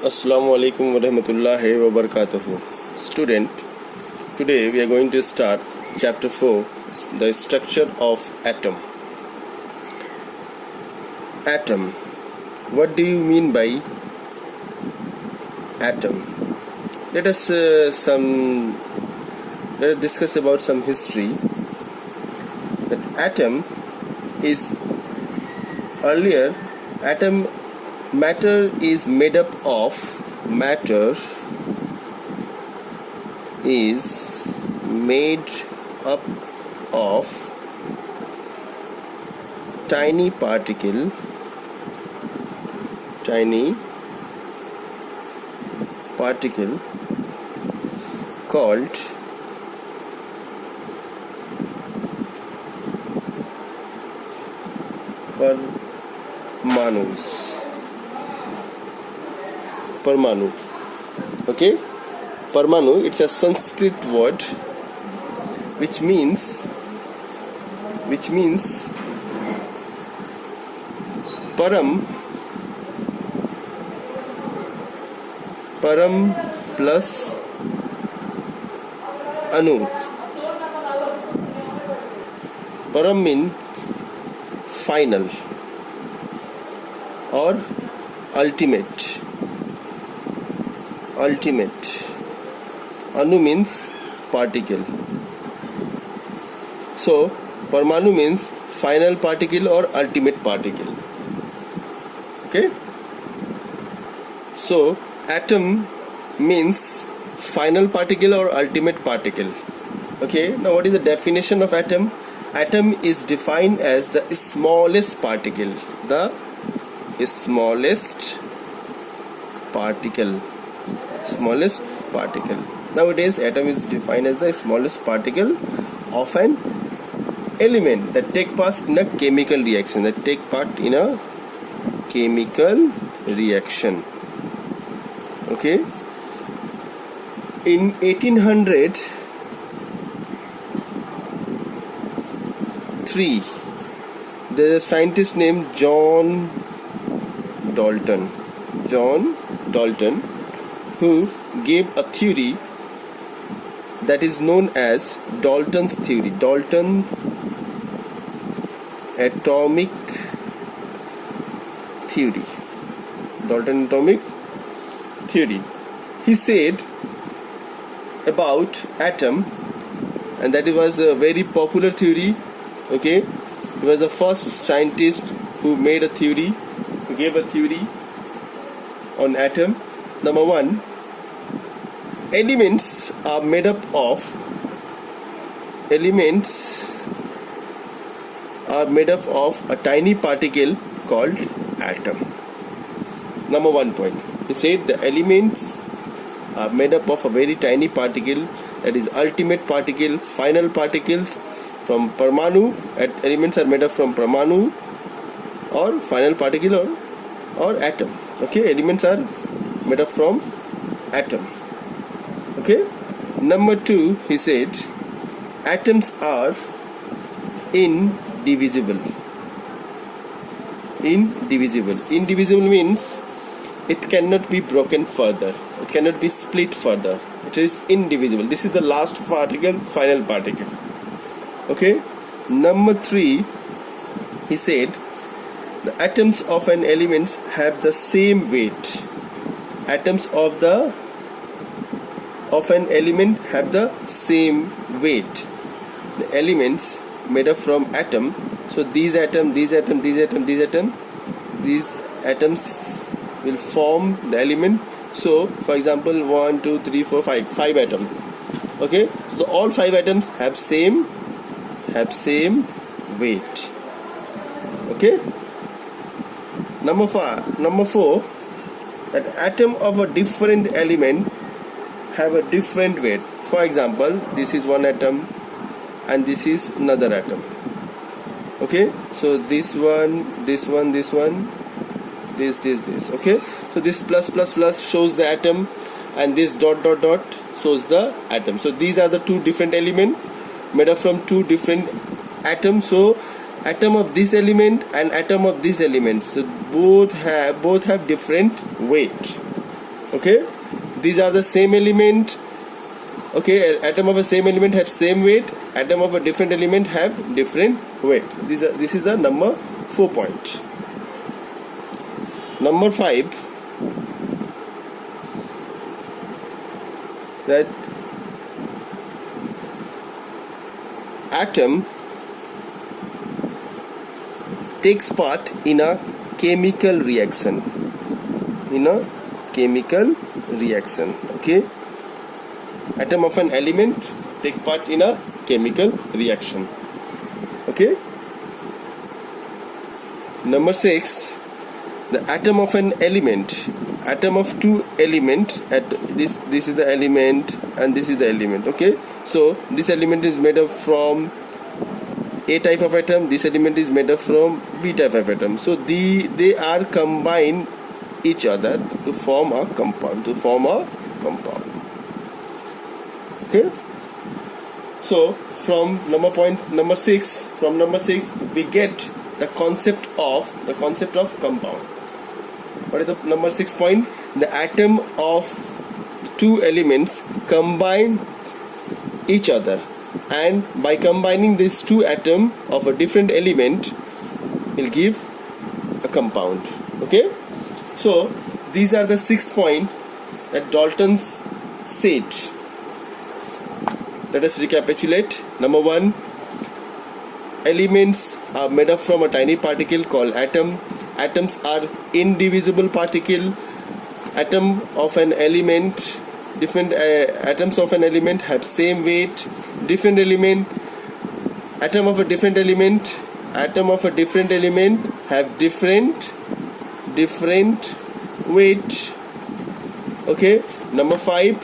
Assalamu alaikum wa rahmatullahi wa barakatuhu. Student, today we are going to start chapter 4, the structure of atom. Atom. What do you mean by atom? Let us discuss about some history. That atom is earlier matter is made up of tiny particle called Parmanu. Okay, Parmanu, it's a Sanskrit word which means param plus anu. Param means final or ultimate. Anu means particle. So Parmanu means final particle or ultimate particle. Okay, so atom means final particle or ultimate particle. Okay, now what is the definition of atom? Atom is defined as the smallest particle. Nowadays atom is defined as the smallest particle of an element that take part in a chemical reaction. Okay, in 1803 there is a scientist named John Dalton who gave a theory that is known as Dalton's theory, Dalton atomic theory. He said about atom, and that was a very popular theory. Okay, he was the first scientist who made a theory, who gave a theory on atom. Number one, elements are made up of a tiny particle called atom. Number 1 point. He said the elements are made up of a very tiny particle, that is ultimate particle, final particles from Parmanu. Elements are made up from Parmanu or final particle or atom. Okay, elements are made up from atom. Okay, number 2, he said atoms are indivisible. Indivisible means it cannot be broken further, it cannot be split further. It is indivisible. This is the last particle, final particle. Okay, number 3, he said the atoms of an element have the same weight. Atoms of an element have the same weight. The elements made up from atom. So these atoms will form the element. So for example, 1, 2, 3, 4, 5 atoms. Okay, so all 5 atoms have same weight. Okay, number 4, that atom of a different element have a different weight. For example, this is one atom and this is another atom. Okay, so this one, this. Okay, so this plus shows the atom, and this dot shows the atom. So these are the two different elements made up from two different atoms. So atom of this element and atom of this element, so both have different weight. Okay, these are the same element. Okay, atom of a same element have same weight. Atom of a different element have different weight. This is the number 4 point. Number 5, that atom takes part in a chemical reaction. Okay, atom of an element take part in a chemical reaction. Okay. Number 6, the atom of an element, atom of two elements, at this is the element and this is the element. Okay, so this element is made up from A type of atom, this element is made up from B type of atom. So they are combined each other to form a compound. Okay, so from number 6 we get the concept of compound. What is the number 6 point? The atom of two elements combine each other, and by combining these two atoms of a different element will give a compound. Okay, so these are the 6 points that Dalton said. Let us recapitulate. Number 1, elements are made up from a tiny particle called atom. Atoms are indivisible particle. Atom of an element, different atoms of an element have same weight. Different element, atom of a different element have different weight. Okay. Number 5,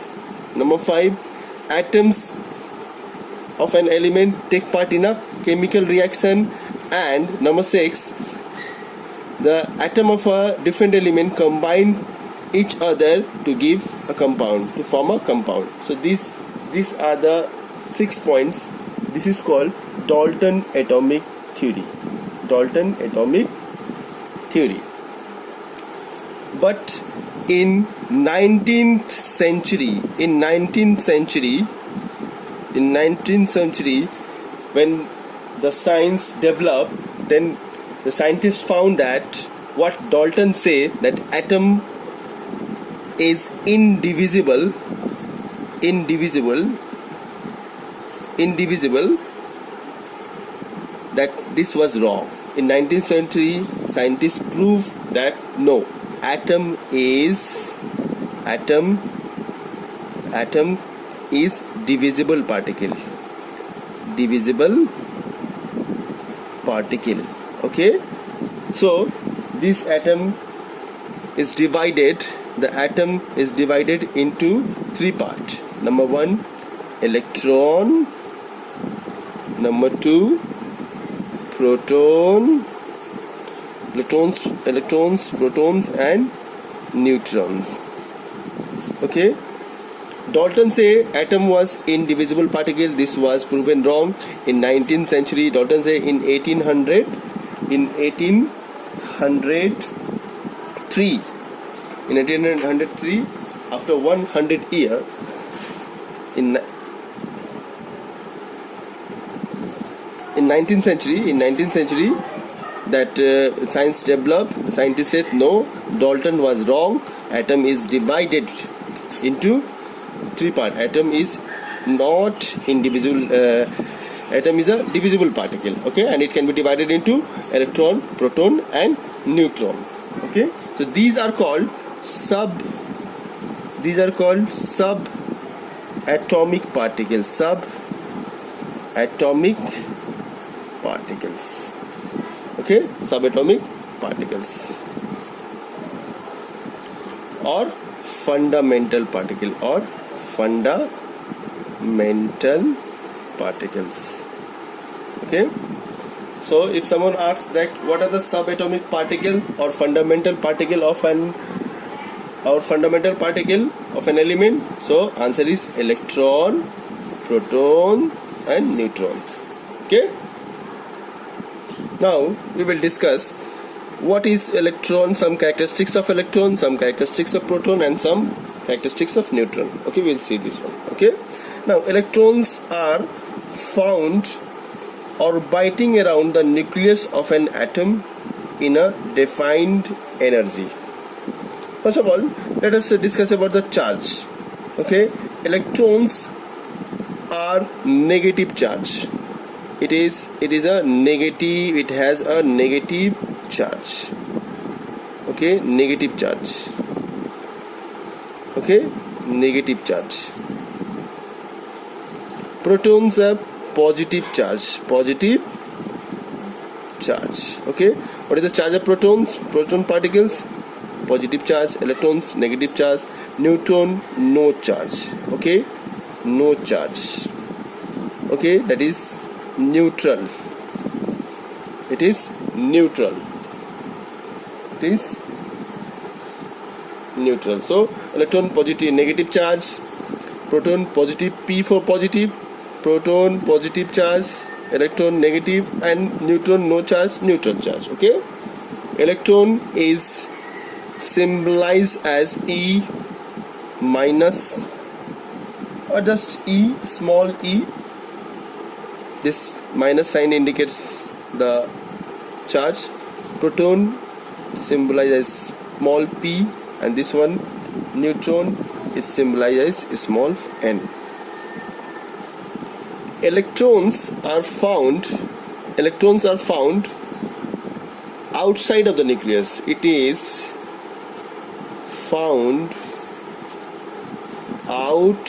atoms of an element take part in a chemical reaction. And number 6, the atom of a different element combine each other to give a compound, to form a compound. So these are the 6 points. This is called Dalton atomic theory. But in 19th century, when the science developed, then the scientists found that what Dalton say, that atom is indivisible, that this was wrong. In 19th century, scientists proved that no, atom is divisible particle. Okay, so this atom is divided. The atom is divided into 3 parts. Number 1, electron. Number 2, protons, protons and neutrons. Okay, Dalton say atom was indivisible particle. This was proven wrong in 19th century. Dalton say in 1803, after 100 years, in 19th century, that science developed. The scientists said no, Dalton was wrong. Atom is divided into 3 parts. Atom is not indivisible. Atom is a divisible particle. Okay, and it can be divided into electron, proton and neutron. Okay, so these are called subatomic particles. Okay, subatomic particles or fundamental particles. Okay, so if someone asks that what are the subatomic particle or fundamental particle of an element, so answer is electron, proton and neutron. Okay, now we will discuss what is electron, some characteristics of electron, some characteristics of proton, and some characteristics of neutron. Okay, we'll see this one. Okay, now electrons are found orbiting around the nucleus of an atom in a defined energy. First of all, let us discuss about the charge. Okay, electrons are negative charge. It has a negative charge. Okay, negative charge. Okay, negative charge. Protons have positive charge. Okay, what is the charge of protons? Proton particles, positive charge. Electrons, negative charge. Neutron, no charge. Okay, no charge. Okay, that is neutral. It is neutral. So electron positive, negative charge. Proton positive, P for positive. Proton positive charge, electron negative, and neutron no charge, neutral charge. Okay, electron is symbolized as E minus, or just E, small e. This minus sign indicates the charge. Proton symbolized as small p, and this one, neutron, is symbolized as small n. Electrons are found outside of the nucleus. It is found outside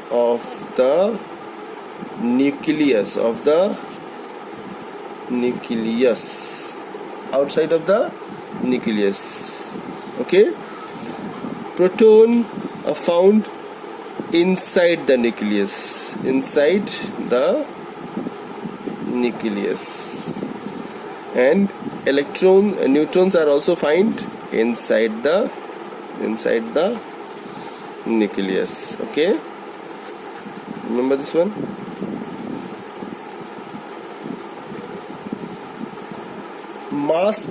of the nucleus outside of the nucleus. Okay, proton are found inside the nucleus, and neutrons are also found inside the nucleus. Okay, remember this one. Mass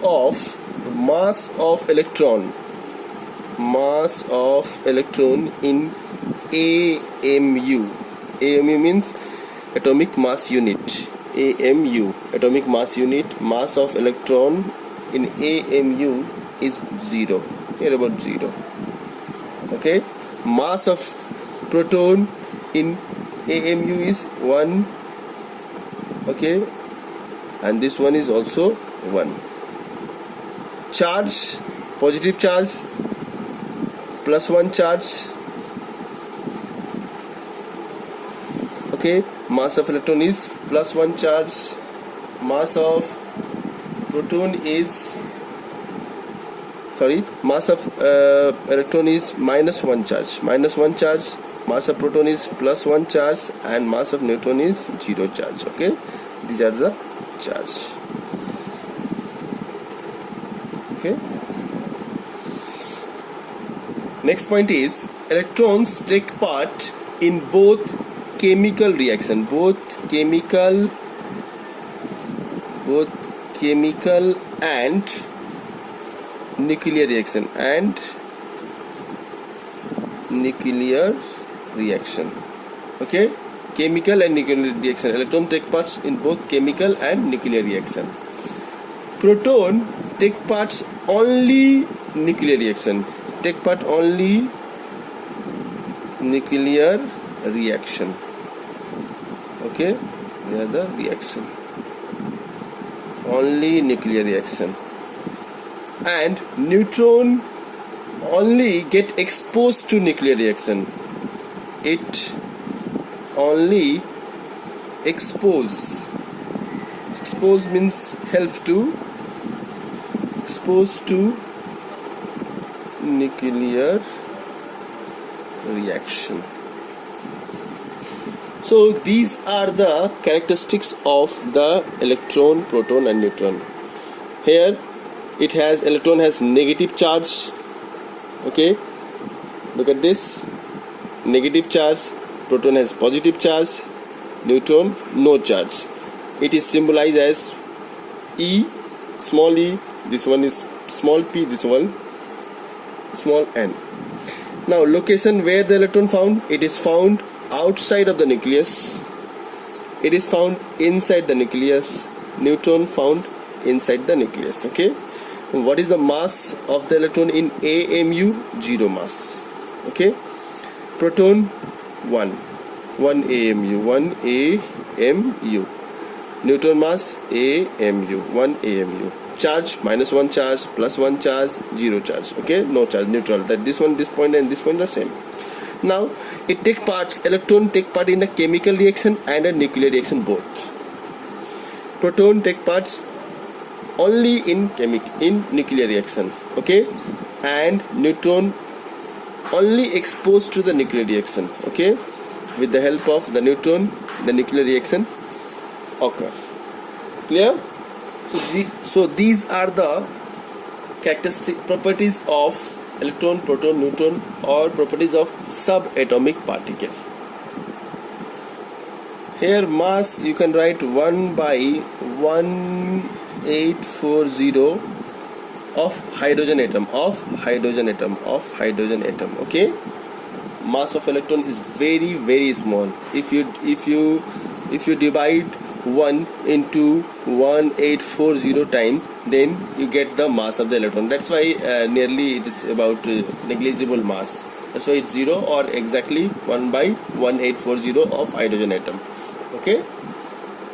of electron in AMU. AMU means atomic mass unit. AMU, atomic mass unit. Mass of electron in AMU is 0. Here about 0. Okay, mass of proton in AMU is 1. Okay, and this one is also 1. Charge, positive charge, +1 charge. Okay, mass of electron is +1 charge. Mass of proton is mass of electron is -1 charge. -1 charge. Mass of proton is +1 charge, and mass of neutron is 0 charge. Okay, these are the charge. Okay. Next point is electrons take part in both chemical reaction, both chemical and nuclear reaction, Okay, chemical and nuclear reaction. Electron take part in both chemical and nuclear reaction. Proton take parts only nuclear reaction. Okay, they are the reaction. Only nuclear reaction. And neutron only get exposed to nuclear reaction. It only expose means help to expose to nuclear reaction. So these are the characteristics of the electron, proton, and neutron. Here electron has negative charge. Okay, look at this, negative charge. Proton has positive charge. Neutron no charge. It is symbolized as E small e, this one is small p, this one small n. Now location where the electron found, it is found outside of the nucleus, it is found inside the nucleus, neutron found inside the nucleus. Okay, what is the mass of the electron in AMU? 0 mass. Okay, proton 1 AMU, 1 AMU, neutron mass AMU, 1 AMU, charge -1 charge, +1 charge, 0 charge. Okay, no charge, neutral. That this one, this point and this point are same. Now it take parts, electron take part in a chemical reaction and a nuclear reaction both. Proton take parts only in nuclear reaction. Okay, and neutron only exposed to the nuclear reaction. Okay, with the help of the neutron, the nuclear reaction occur. Clear? So these are the characteristic properties of electron, proton, neutron, or properties of subatomic particle. Here mass you can write 1/1840 of hydrogen atom, okay. Mass of electron is very small. If you divide 1 into 1840 times, then you get the mass of the electron. That's why nearly it is about negligible mass. That's why it's 0, or exactly 1/1840 of hydrogen atom. Okay.